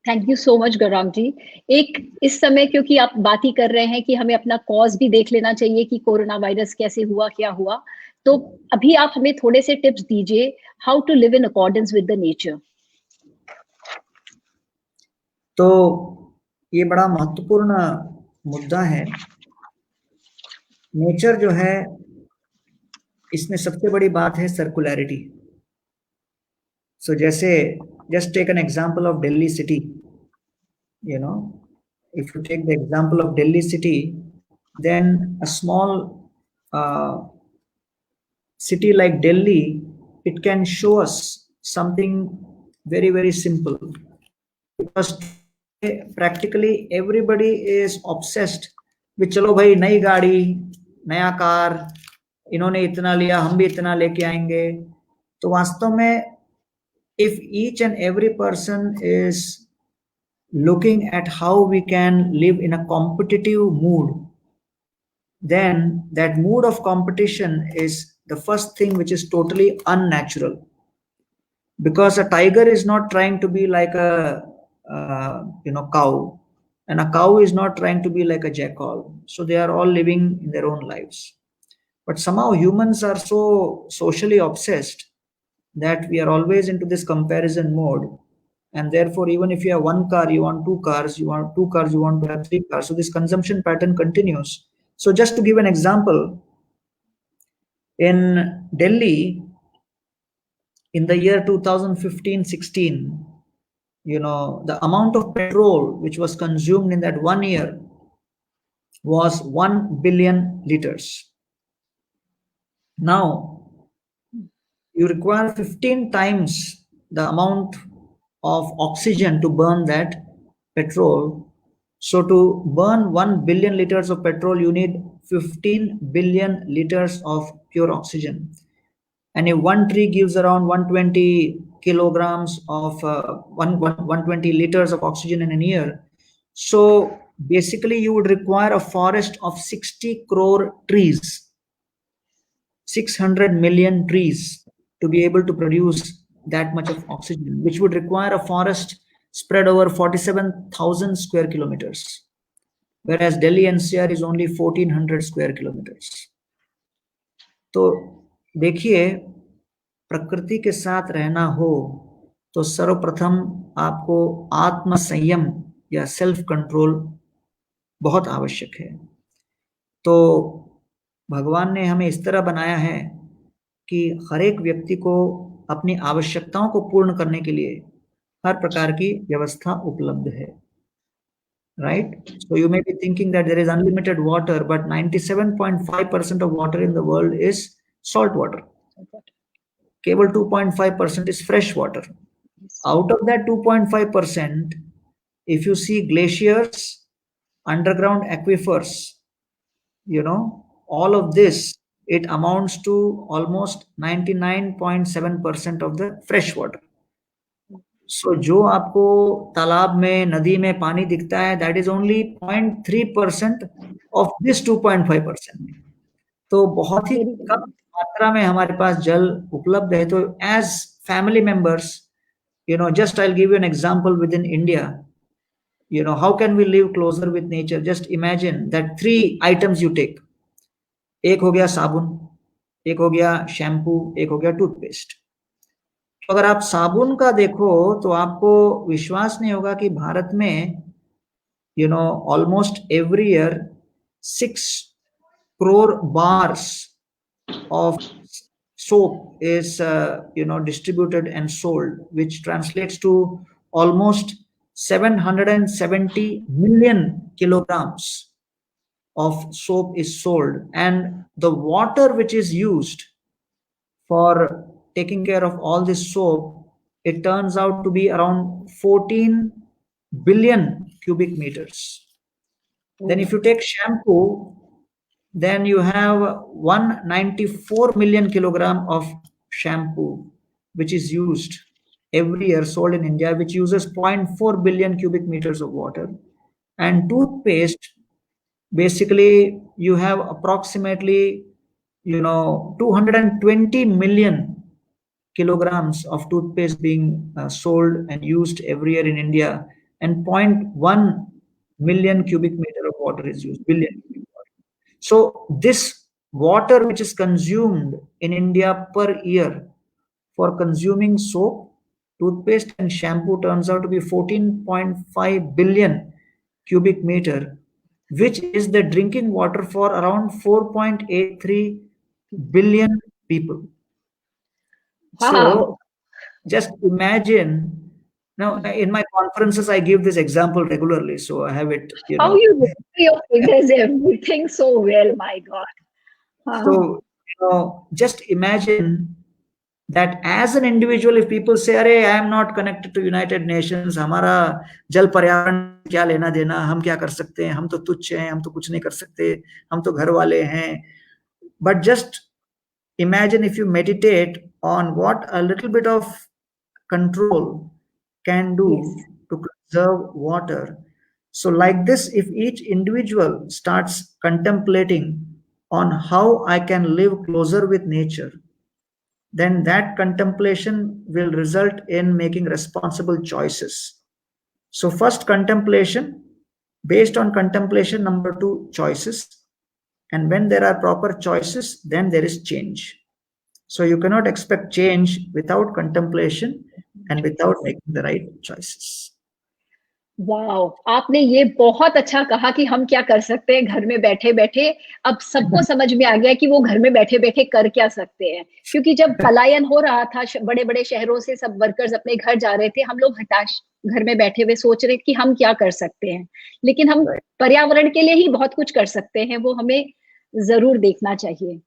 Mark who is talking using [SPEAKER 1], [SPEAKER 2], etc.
[SPEAKER 1] Thank you so much Gaurang ji. एक इस समय क्योंकि आप बात ही कर रहे हैं कि हमें अपना कॉज भी देख लेना चाहिए कि कोरोना वायरस कैसे हुआ, क्या हुआ, तो अभी आप हमें थोड़े से टिप्स दीजिए how to live in accordance with the nature.
[SPEAKER 2] तो ये बड़ा महत्वपूर्ण मुद्दा है। नेचर जो है, इसमें सबसे बड़ी बात है सर्कुलैरिटी। सो जैसे just take an example of Delhi city, you know, if you take the example of Delhi city, then a small city like Delhi, it can show us something very, very simple, because practically everybody is obsessed with चलो भाई नई गाड़ी, नया car, इन्होंने इतना लिया, हम भी इतना लेके आएंगे। तो वास्तव में if each and every person is looking at how we can live in a competitive mood, then that mood of competition is the first thing which is totally unnatural. Because a tiger is not trying to be like a cow, and a cow is not trying to be like a jackal. So they are all living in their own lives. But somehow humans are so socially obsessed that we are always into this comparison mode. And therefore, even if you have one car, you want two cars, you want two cars, you want to have three cars. So this consumption pattern continues. So just to give an example, in Delhi, in the year 2015-16, the amount of petrol which was consumed in that 1 year was 1 billion liters. Now, you require 15 times the amount of oxygen to burn that petrol. So to burn 1 billion liters of petrol, you need 15 billion liters of pure oxygen. And if one tree gives around 120 kilograms of 120 liters of oxygen in a year, so basically you would require a forest of 60 crore trees, 600 million trees, to be able to produce that much of oxygen, which would require a forest spread over 47,000 square kilometers, whereas Delhi NCR is only 1400 square kilometers. तो देखिए, प्रकृति के साथ रहना हो तो सर्वप्रथम आपको आत्म संयम या सेल्फ कंट्रोल बहुत आवश्यक है। तो भगवान ने हमें इस तरह बनाया है कि हर एक व्यक्ति को अपनी आवश्यकताओं को पूर्ण करने के लिए हर प्रकार की व्यवस्था उपलब्ध है, right? So you may be thinking that there is unlimited water, but 97.5% of water in the world is salt water. Keval 2.5% is fresh water. Out of that 2.5%, if you see glaciers, underground aquifers, all of this, it amounts to almost 99.7% of the fresh water. So जो आपको तालाब में, नदी में पानी दिखता है, that is only 0.3% of this 2.5%. तो बहुत ही कम मात्रा में हमारे पास जल उपलब्ध है। तो as family members, just I'll give you an example within India. How can we live closer with nature? Just imagine that 3 items you take. एक हो गया साबुन, एक हो गया शैम्पू, एक हो गया टूथपेस्ट। अगर आप साबुन का देखो तो आपको विश्वास नहीं होगा कि भारत में almost every year 6 crore bars of soap is distributed and sold, which translates to almost 770 million kilograms of soap is sold, and the water which is used for taking care of all this soap, it turns out to be around 14 billion cubic meters. Then if you take shampoo, then you have 194 million kilogram of shampoo which is used every year, sold in India, which uses 0.4 billion cubic meters of water. And toothpaste, basically you have approximately 220 million kilograms of toothpaste being sold and used every year in India, and 0.1 million cubic meter of water is used, billion cubic water. So this water which is consumed in India per year for consuming soap, toothpaste and shampoo turns out to be 14.5 billion cubic meter, which is the drinking water for around 4.83 billion people.
[SPEAKER 1] Wow.
[SPEAKER 2] So just imagine. Now, in my conferences, I give this example regularly, so I have it,
[SPEAKER 1] How you remember your figures, everything so well, my God.
[SPEAKER 2] So, just imagine that as an individual, if people say, "अरे, I am not connected to United Nations, हमारा जल पर्यावरण क्या लेना देना, हम क्या कर सकते हैं, हम तो तुच्छ हैं, हम तो कुछ नहीं कर सकते, हम तो घर वाले हैं." But just imagine if you meditate on what a little bit of control can do to conserve water. So, like this, if each individual starts contemplating on how I can live closer with nature, then that contemplation will result in making responsible choices. So, first, contemplation. Based on contemplation, number two, choices. And when there are proper choices, then there is change. So you cannot expect change without contemplation and without making the right choices.
[SPEAKER 1] Wow, आपने ये बहुत अच्छा कहा कि हम क्या कर सकते हैं घर में बैठे-बैठे। अब सबको समझ में आ गया कि वो घर में बैठे-बैठे कर क्या सकते हैं। क्योंकि जब पलायन हो रहा था, बड़े-बड़े शहरों से सब वर्कर्स अपने घर जा रहे थे, हम लोग हताश घर में बैठे हुए सोच रहे कि हम क्या कर सकते हैं। लेकिन हम पर्यावरण के लिए ही बहुत कुछ कर सकते हैं, वो हमें ज़रूर देखना चाहिए।